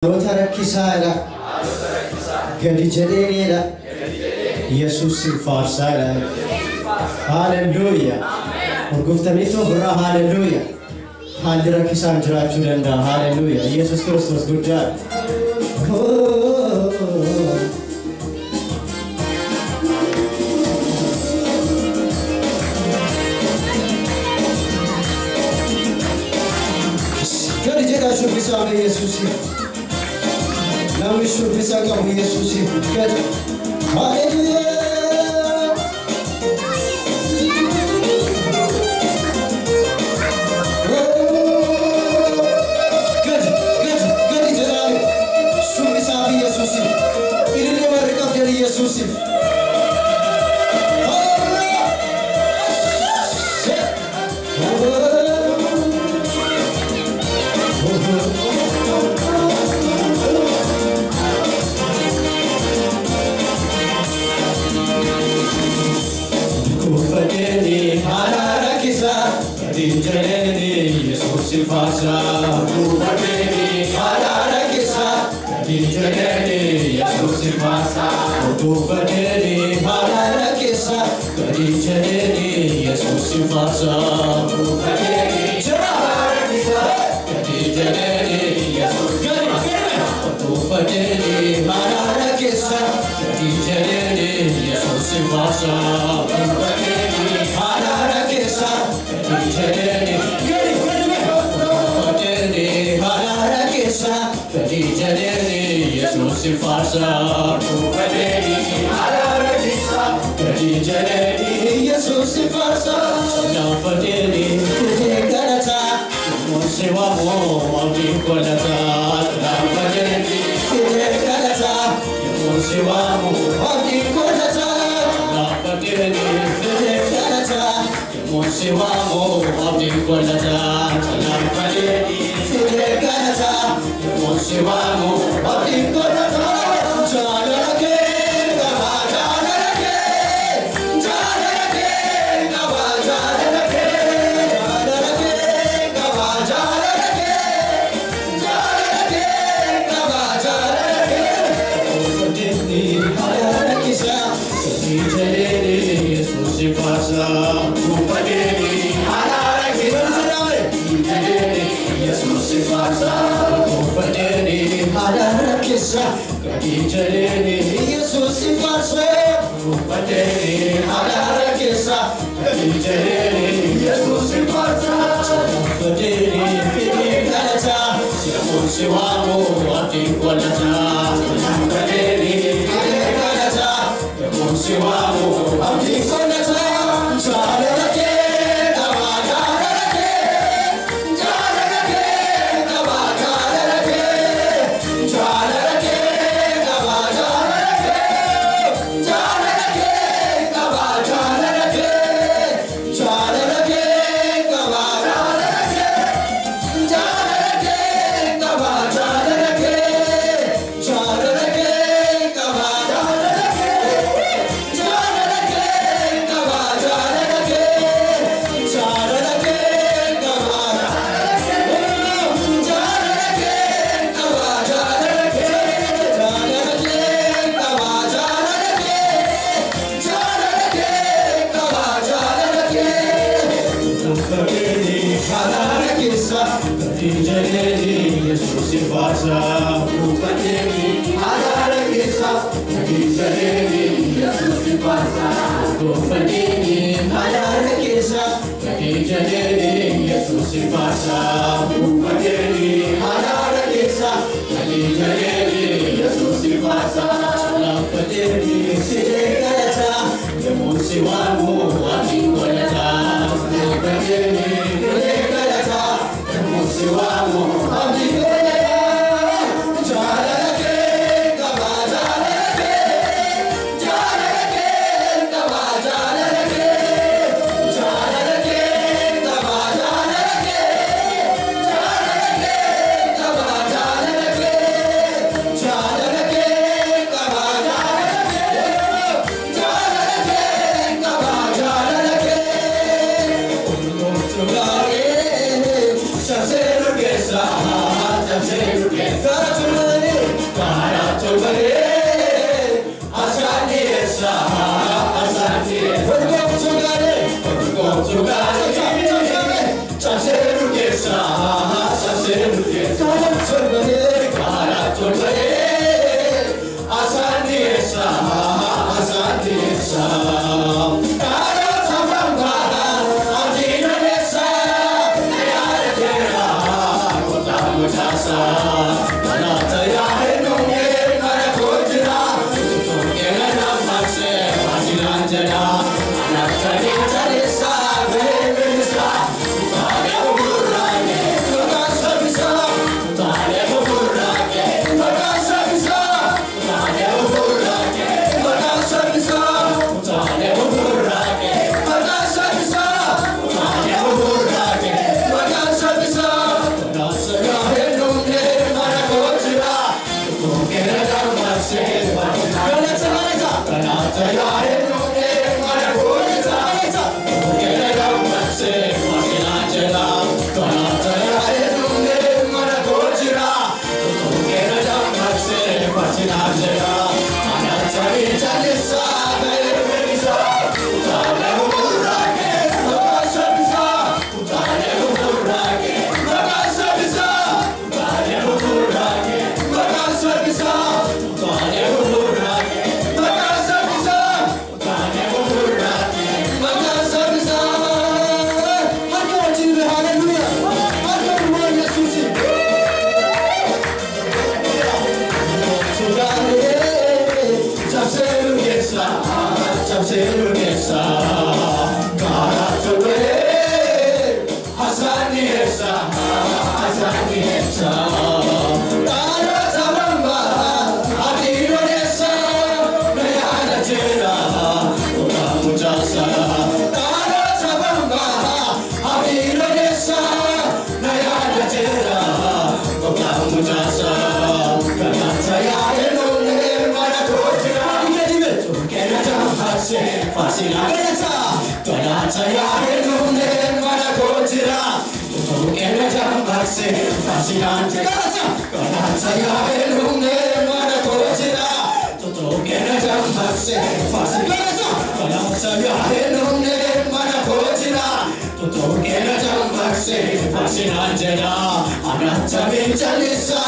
Kisara Gadi Jadera Jesus in Farsara. Hallelujah. Guftanito Hurrah, hallelujah. Handira Kisan Jurachuranda, hallelujah. Jesus Christus, good job. Gadi Jada should be sorry, Jesus. Now we should be sang of Jesus. Hallelujah. Good. Should be sang of Jesus. It will never recover Jesus. Jesus Fasa, Kubateni, Halala Kisa, Kadijani, Jesus Fasa, Kubateni, Halala Kisa, Kadijani, Jesus Fasa, Kubateni, Halala Kisa, Kadijani, Jesus Fasa, Kubateni, Halala Kisa, Kadijani, Jesus Fasa, Kubateni, Halala Kisa, Kadijani. Jesus Fasa, Kubateni, Halala Kisa, Kadijani, Jesus Fasa, Nafateni, Kutekarata, Monsiwa Mo, Amtikolata, Nafateni, Kutekarata, Monsiwa Mo, Amtikolata, Nafateni, Kutekarata, Monsiwa Mo, Amtikolata, Nafateni, Kutekarata. Monsivamo, Abdikolata, Janarake, Janarake, Janarake, Janarake, Janarake, Janarake, Janarake, Kubateni, Halala Kisa, Kadijani, Jesus Fasa, Kubateni, Halala Kisa, Kadijani, Jesus Fasa. Kubateni, Halala Kisa, Kadijani, Jesus Fasa. Kubateni, Halala Kisa, Kadijani, Jesus Fasa. Kubateni, Kutekarata, Monsivamo, Amtikolata. Kubateni, Kutekarata, Monsivamo, Amtikolata. Janarake, Jesus Fasa, Kubateni, Halala Kisa, Kadijani, Jesus Fasa, Kubateni, Halala Kisa, Kadijani, Jesus Fasa, Kubateni, Halala Kisa, Kadijani, Jesus Fasa, Kubateni, Kutekarata, Monsivamo, Amtikolata, Kubateni, Kutekarata, Monsivamo, Amtikolata. Chasero que sa fasina galata ya helune mana kojira to kene jambaxe fasina galata ya helune mana kojira to kene jambaxe fasina galata ya helune mana kojira to kene jambaxe fasina jena anata vinchalisa